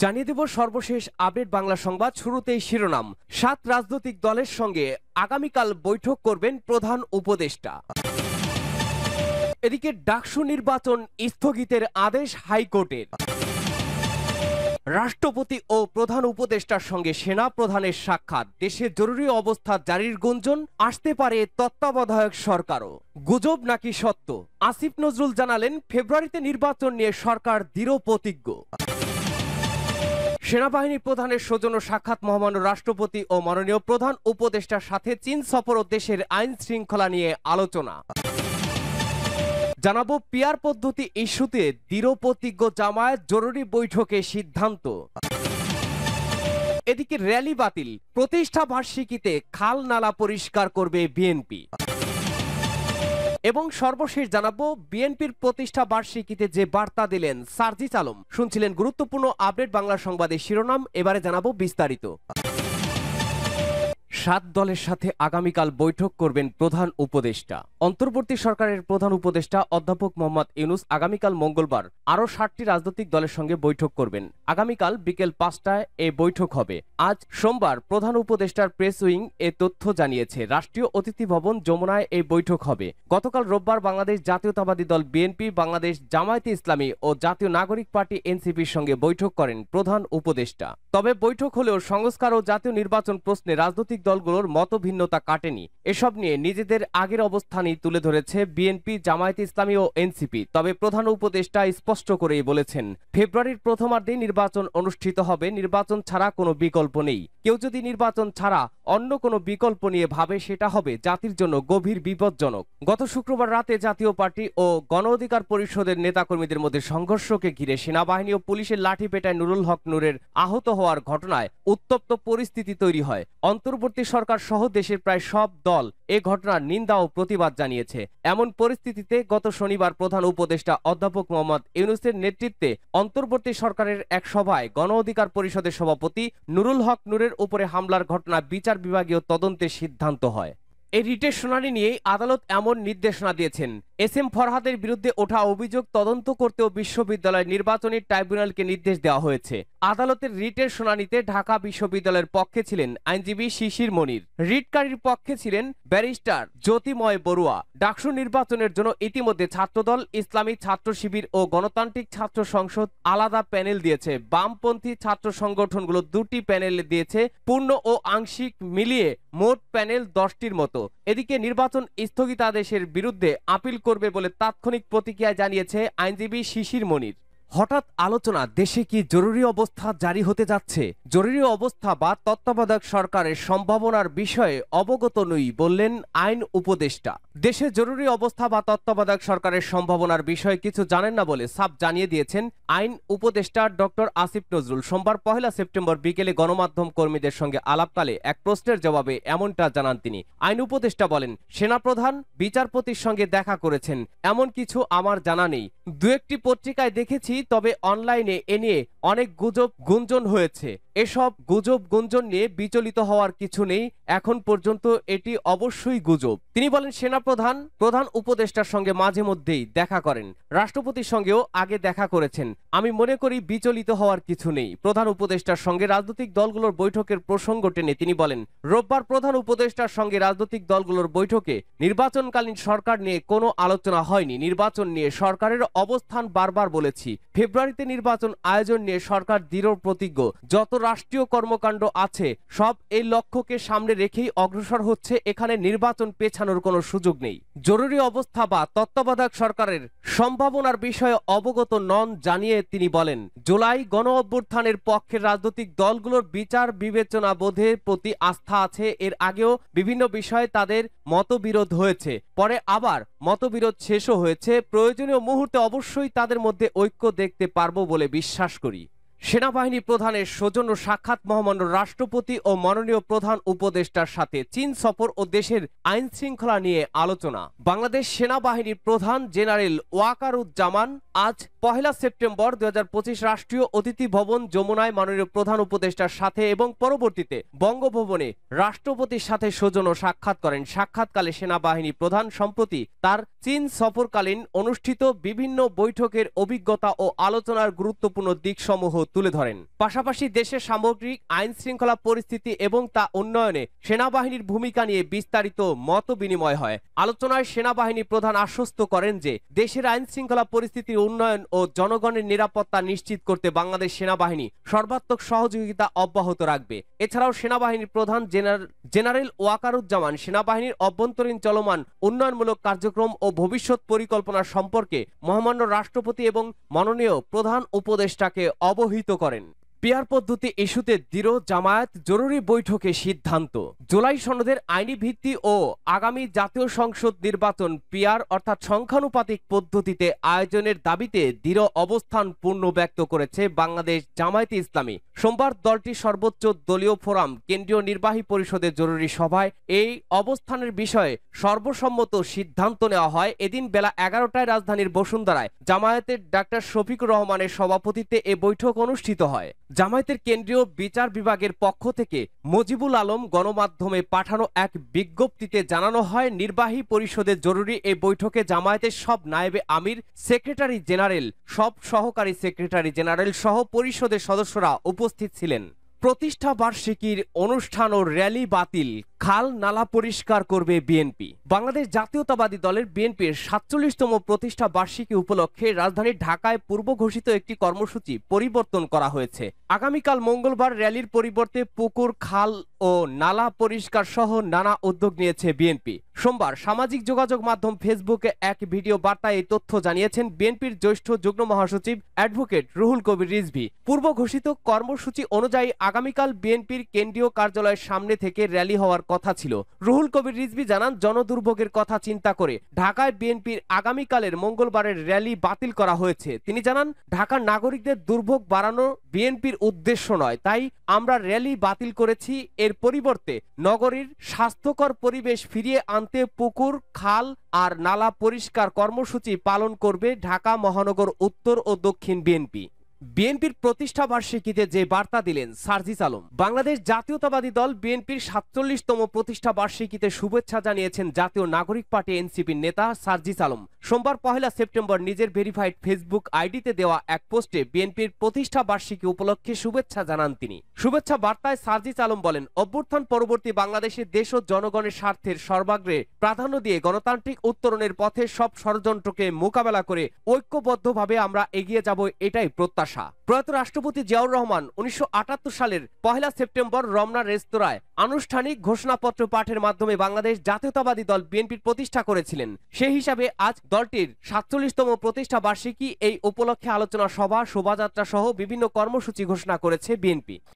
জানিয়ে দেব সর্বশেষ আপডেট বাংলা সংবাদ। শুরুতেই শিরোনাম। 7 রাজনৈতিক দলের সঙ্গে আগামীকাল বৈঠক করবেন প্রধান উপদেষ্টা। এদিকে ডাকসু নির্বাচন স্থগিতের আদেশ হাইকোর্টের। রাষ্ট্রপতি ও প্রধান উপদেষ্টার সঙ্গে সেনা প্রধানের সাক্ষাৎ। দেশে জরুরি অবস্থা জারির গুঞ্জন, আসতে পারে তত্ত্বাবধায়ক সরকারও। গুজব নাকি সত্য? আসিফ নজরুল জানালেন, ফেব্রুয়ারিতে নির্বাচন নিয়ে সরকার দৃঢ় প্রতিজ্ঞ। সেনাবাহিনী প্রধানের সৌজন্য সাক্ষাৎ। মহামান্য রাষ্ট্রপতি ও মাননীয় প্রধান উপদেষ্টার সাথে চীন সফর ও দেশের আইন শৃঙ্খলা নিয়ে আলোচনা। জানাবো পিয়ার পদ্ধতি ইস্যুতে দৃঢ় প্রতিজ্ঞ জামায়াত, জরুরি বৈঠকে সিদ্ধান্ত। এদিকে র্যালি বাতিল, প্রতিষ্ঠা বার্ষিকীতে খাল নালা পরিষ্কার করবে বিএনপি। এবং সর্বশেষ জানাবো বিএনপির প্রতিষ্ঠা বার্ষিকীতে যে বার্তা দিলেন সার্জিস আলম। শুনছিলেন গুরুত্বপূর্ণ আপডেট বাংলা সংবাদের শিরোনাম, এবারে জানাবো বিস্তারিত। 7 দলের সাথে আগামীকাল বৈঠক করবেন প্রধান উপদেষ্টা। অন্তর্বর্তী সরকারের প্রধান উপদেষ্টা অধ্যাপক মোহাম্মদ ইউনূস আগামীকাল মঙ্গলবার আরও 7টি রাজনৈতিক দলের সঙ্গে বৈঠক করবেন। আগামীকাল বিকেল 5টায় এই বৈঠক হবে। আজ সোমবার প্রধান উপদেষ্টার প্রেস উইং এ তথ্য জানিয়েছে। রাষ্ট্রীয় অতিথি ভবন যমুনায় এই বৈঠক হবে। গতকাল রোববার বাংলাদেশ জাতীয়তাবাদী দল বিএনপি, বাংলাদেশ জামায়াতে ইসলামী ও জাতীয় নাগরিক পার্টি এনসিপির সঙ্গে বৈঠক করেন প্রধান উপদেষ্টা। তবে বৈঠক হলেও সংস্কার ও জাতীয় নির্বাচন প্রশ্নে রাজনৈতিক দলগুলোর মতভিন্নতা কাটেনি। এসব নিয়ে নিজেদের আগের অবস্থানই তুলে ধরেছে বিএনপি, জামায়াতে ইসলামী ও এনসিপি। তবে প্রধান উপদেষ্টা স্পষ্ট করেই বলেছেন, ফেব্রুয়ারির প্রথমার্ধে নির্বাচন অনুষ্ঠিত হবে। নির্বাচন ছাড়া কোনো বিকল্প নেই। কেউ যদি নির্বাচন ছাড়া অন্য কোনো বিকল্প নিয়ে ভাবে, সেটা হবে জাতির জন্য গভীর বিপজ্জনক। গত শুক্রবার রাতে জাতীয় পার্টি ও গণ অধিকার পরিষদের নেতাকর্মীদের মধ্যে সংঘর্ষকে ঘিরে সেনাবাহিনী ও পুলিশের লাঠিপেটায় নুরুল হক নূরের আহত হওয়ার ঘটনায় উত্তপ্ত পরিস্থিতি তৈরি হয়। অন্তর্বর্তী সরকার সহ দেশের প্রায় সব দল এ ঘটনার নিন্দা ও প্রতিবাদ জানিয়েছে। এমন পরিস্থিতিতে গত শনিবার প্রধান উপদেষ্টা অধ্যাপক মোহাম্মদ ইউনূসের নেতৃত্বে অন্তর্বর্তী সরকারের এক সভায় গণ অধিকার পরিষদের সভাপতি নুরুল হক নূরের উপরে হামলার ঘটনা বিচার বিভাগীয় তদন্তের সিদ্ধান্ত হয়। এই রিটের শুনানি নিয়েই আদালত এমন নির্দেশনা দিয়েছেন। এস এম ফরহাদের বিরুদ্ধে ওঠা অভিযোগ তদন্ত করতেও বিশ্ববিদ্যালয় নির্বাচনী ট্রাইব্যুনালকে নির্দেশ দেওয়া হয়েছে। আদালতের রিটের শুনানিতে ঢাকা বিশ্ববিদ্যালয়ের পক্ষে ছিলেন আইনজীবী শিশির মনির, রিটকারীর পক্ষে ছিলেন ব্যারিস্টার জ্যোতিময় বড়ুয়া। ডাকসু নির্বাচনের জন্য ইতিমধ্যে ছাত্রদল, ইসলামী ছাত্র শিবির ও গণতান্ত্রিক ছাত্র সংসদ আলাদা প্যানেল দিয়েছে। বামপন্থী ছাত্র সংগঠনগুলো 2টি প্যানেল দিয়েছে। পূর্ণ ও আংশিক মিলিয়ে মোট প্যানেল 10টির মতো। এদিকে নির্বাচন স্থগিতাদেশের বিরুদ্ধে আপিল করবে বলে তাৎক্ষণিক প্রতিক্রিয়া জানিয়েছে আইনজীবী শিশির মনির। হঠাৎ আলোচনা, দেশে কি জরুরি অবস্থা জারি হতে যাচ্ছে? জরুরি অবস্থা বা তত্ত্বাবধায়ক সরকারের সম্ভাবনার বিষয়ে অবগত নই বললেন আইন উপদেষ্টা। দেশে জরুরি অবস্থা বা তত্ত্বাবধায়ক সরকারের সম্ভাবনার বিষয়ে কিছু জানেন না বলে সাফ জানিয়ে দিয়েছেন আইন উপদেষ্টা ডক্টর আসিফ নজরুল। সোমবার 1 সেপ্টেম্বর বিকেলে গণমাধ্যম কর্মীদের সঙ্গে আলাপকালে এক প্রশ্নের জবাবে এমনটা জানান তিনি। আইন উপদেষ্টা বলেন, সেনাপ্রধান বিচারপতির সঙ্গে দেখা করেছেন, এমন কিছু আমার জানা নেই। 2-1টি পত্রিকায় দেখেছি, তবে অনলাইনে এ নিয়ে অনেক গুজব গুঞ্জন হয়েছে। এসব গুজব গুঞ্জন নিয়ে বিচলিত হওয়ার কিছু নেই। এখন পর্যন্ত এটি অবশ্যই গুজব। তিনি বলেন, সেনাপ্রধান প্রধান উপদেষ্টার সঙ্গে মাঝে মধ্যেই দেখা করেন, রাষ্ট্রপতির সঙ্গেও আগে দেখা করেছেন। আমি মনে করি বিচলিত হওয়ার কিছু নেই। প্রধান উপদেষ্টার সঙ্গে রাজনৈতিক দলগুলোর বৈঠকের প্রসঙ্গ টেনে তিনি বলেন, রোববার প্রধান উপদেষ্টার সঙ্গে রাজনৈতিক দলগুলোর বৈঠকে নির্বাচনকালীন সরকার নিয়ে কোনো আলোচনা হয়নি। নির্বাচন নিয়ে সরকারের অবস্থান বারবার বলেছি। ফেব্রুয়ারিতে নির্বাচন আয়োজন নিয়ে সরকার দৃঢ় প্রতিজ্ঞ। যত রাষ্ট্রীয় কর্মকাণ্ড আছে সব এই লক্ষ্যকে সামনে রেখেই অগ্রসর হচ্ছে। এখানে নির্বাচন পেছানোর কোনো সুযোগ নেই। জরুরি অবস্থা বা তত্ত্বাবধায়ক সরকারের সম্ভাবনার বিষয়ে অবগত নন জানিয়ে তিনি বলেন, জুলাই গণ অভ্যুত্থানের পক্ষের রাজনৈতিক দলগুলোর বিচার বিবেচনা বোধের প্রতি আস্থা আছে। এর আগেও বিভিন্ন বিষয়ে তাদের মতবিরোধ হয়েছে, পরে আবার মতবিরোধ শেষও হয়েছে। প্রয়োজনীয় মুহূর্তে অবশ্যই তাদের মধ্যে ঐক্য দেখতে পারবো বলে বিশ্বাস করি। সেনাবাহিনী প্রধানের সৌজন্য সাক্ষাৎ। মহামান্য রাষ্ট্রপতি ও মাননীয় প্রধান উপদেষ্টার সাথে চীন সফর ও দেশের আইন শৃঙ্খলা নিয়ে আলোচনা। বাংলাদেশ সেনাবাহিনীর প্রধান জেনারেল ওয়াকারুজ্জামান আজ পহেলা সেপ্টেম্বর 2025 রাষ্ট্রীয় অতিথি ভবন যমুনায় মাননীয় প্রধান উপদেষ্টার সাথে এবং পরবর্তীতে বঙ্গভবনে রাষ্ট্রপতির সাথে সৌজন্য সাক্ষাৎ করেন। সাক্ষাৎকালে সেনাবাহিনী প্রধান সম্প্রতি তার চীন সফরকালীন অনুষ্ঠিত বিভিন্ন বৈঠকের অভিজ্ঞতা ও আলোচনার গুরুত্বপূর্ণ দিকসমূহ তুলে ধরেন। পাশাপাশি দেশের সামগ্রিক আইন শৃঙ্খলা পরিস্থিতি এবং তা উন্নয়নে সেনাবাহিনীর ভূমিকা নিয়ে বিস্তারিত মত বিনিময় হয়। আলোচনায় সেনাবাহিনী প্রধান আশ্বস্ত করেন যে দেশের আইন শৃঙ্খলা পরিস্থিতির উন্নয়ন ও জনগণের নিরাপত্তা নিশ্চিত করতে বাংলাদেশ সেনাবাহিনী সর্বাত্মক সহযোগিতা অব্যাহত রাখবে। এছাড়াও সেনাবাহিনীর প্রধান জেনারেল ওয়াকারুজ্জামান সেনাবাহিনীর অভ্যন্তরীণ চলমান উন্নয়নমূলক কার্যক্রম ও ভবিষ্যৎ পরিকল্পনা সম্পর্কে মহামান্য রাষ্ট্রপতি এবং মাননীয় প্রধান উপদেষ্টাকে অবহিত করেন। পিয়ার পদ্ধতি ইস্যুতে দৃঢ় জামায়াত জরুরি বৈঠকে সিদ্ধান্ত। জুলাই সনদের আইনি ভিত্তি ও আগামী জাতীয় সংসদ নির্বাচন পিয়ার অর্থাৎ সংখ্যানুপাতিক পদ্ধতিতে আয়োজনের দাবিতে দৃঢ় অবস্থান পূর্ণ ব্যক্ত করেছে বাংলাদেশ জামায়াতে ইসলামী। সোমবার দলটির সর্বোচ্চ দলীয় ফোরাম কেন্দ্রীয় নির্বাহী পরিষদের জরুরি সভায় এই অবস্থানের বিষয়ে সর্বসম্মত সিদ্ধান্ত নেওয়া হয়। এদিন বেলা 11টায় রাজধানীর বসুন্ধরায় জামায়াতের ডাক্তার শফিকুর রহমানের সভাপতিত্বে এ বৈঠক অনুষ্ঠিত হয়। জামায়াতের কেন্দ্রীয় বিচার বিভাগের পক্ষ থেকে মজিবুল আলম গণমাধ্যমে পাঠানো এক বিজ্ঞপ্তিতে জানানো হয়, নির্বাহী পরিষদের জরুরি এই বৈঠকে জামায়াতের সব নায়েবে আমির, সেক্রেটারি জেনারেল, সব সহকারী সেক্রেটারি জেনারেল সহ পরিষদের সদস্যরা উপস্থিত ছিলেন। প্রতিষ্ঠা বার্ষিকীর অনুষ্ঠান ও র্যালি বাতিল, খাল নালা পরিষ্কার করবে বিএনপি। বাংলাদেশ জাতীয়তাবাদী দলের বিএনপির ৪৭তম প্রতিষ্ঠা বার্ষিকী উপলক্ষে রাজধানী ঢাকায় পূর্ব ঘোষিত একটি কর্মসূচি পরিবর্তন করা হয়েছে। আগামীকাল মঙ্গলবার র্যালির পরিবর্তে পুকুর, খাল ও নালা পরিষ্কার সহ নানা উদ্যোগ নিয়েছে বিএনপি। সোমবার সামাজিক যোগাযোগ মাধ্যম ফেসবুকে এক ভিডিও বার্তায় এই তথ্য জানিয়েছেন বিএনপির জ্যেষ্ঠ যুগ্ম মহাসচিব অ্যাডভোকেট রুহুল কবির রিজভী। পূর্ব ঘোষিত কর্মসূচি অনুযায়ী আগামীকাল বিএনপির কেন্দ্রীয় কার্যালয়ের সামনে থেকে র্যালি হওয়ার কথা ছিল। রুহুল কবির রিজভী জানান, জনদুর্ভোগের কথা চিন্তা করে ঢাকায় বিএনপির আগামীকালের মঙ্গলবারের র্যালি বাতিল করা হয়েছে। তিনি জানান, ঢাকার নাগরিকদের দুর্ভোগ বাড়ানো বিএনপির উদ্দেশ্য নয়, তাই আমরা র্যালি বাতিল করেছি। এর পরিবর্তে নগরীর স্বাস্থ্যকর পরিবেশ ফিরিয়ে আনতে পুকুর, খাল আর নালা পরিষ্কার কর্মসূচি পালন করবে ঢাকা মহানগর উত্তর ও দক্ষিণ বিএনপি। বিএনপির প্রতিষ্ঠা বার্ষিকীতে যে বার্তা দিলেন সার্জিস আলম। বাংলাদেশ জাতীয়তাবাদী দল বিএনপির ৪৭তম প্রতিষ্ঠা বার্ষিকীতে শুভেচ্ছা জানিয়েছেন জাতীয় নাগরিক পার্টি এনসিপির নেতা সার্জিস আলম। সোমবার পহেলা সেপ্টেম্বর নিজের ভেরিফাইড ফেসবুক আইডিতে দেওয়া এক পোস্টে বিএনপির প্রতিষ্ঠা বার্ষিকী উপলক্ষে শুভেচ্ছা জানান তিনি। শুভেচ্ছা বার্তায় সার্জিস আলম বলেন, অভ্যুত্থান পরবর্তী বাংলাদেশের দেশ ও জনগণের স্বার্থের সর্বাগ্রে প্রাধান্য দিয়ে গণতান্ত্রিক উত্তরণের পথে সব ষড়যন্ত্রকে মোকাবেলা করে ঐক্যবদ্ধভাবে আমরা এগিয়ে যাব, এটাই প্রত্যাশা। প্রয়াত রাষ্ট্রপতি জিয়াউর রহমান ১৯৭৮ সালের পহেলা সেপ্টেম্বর রমনা রেস্তোরাঁয় আনুষ্ঠানিক ঘোষণাপত্র পাঠের মাধ্যমে বাংলাদেশ জাতীয়তাবাদী দল বিএনপির প্রতিষ্ঠা করেছিলেন। সেই হিসাবে আজ দলটির ৪৭তম প্রতিষ্ঠা বার্ষিকী, এই উপলক্ষে আলোচনা সভা, শোভাযাত্রা সহ বিভিন্ন কর্মসূচি ঘোষণা করেছে বিএনপি।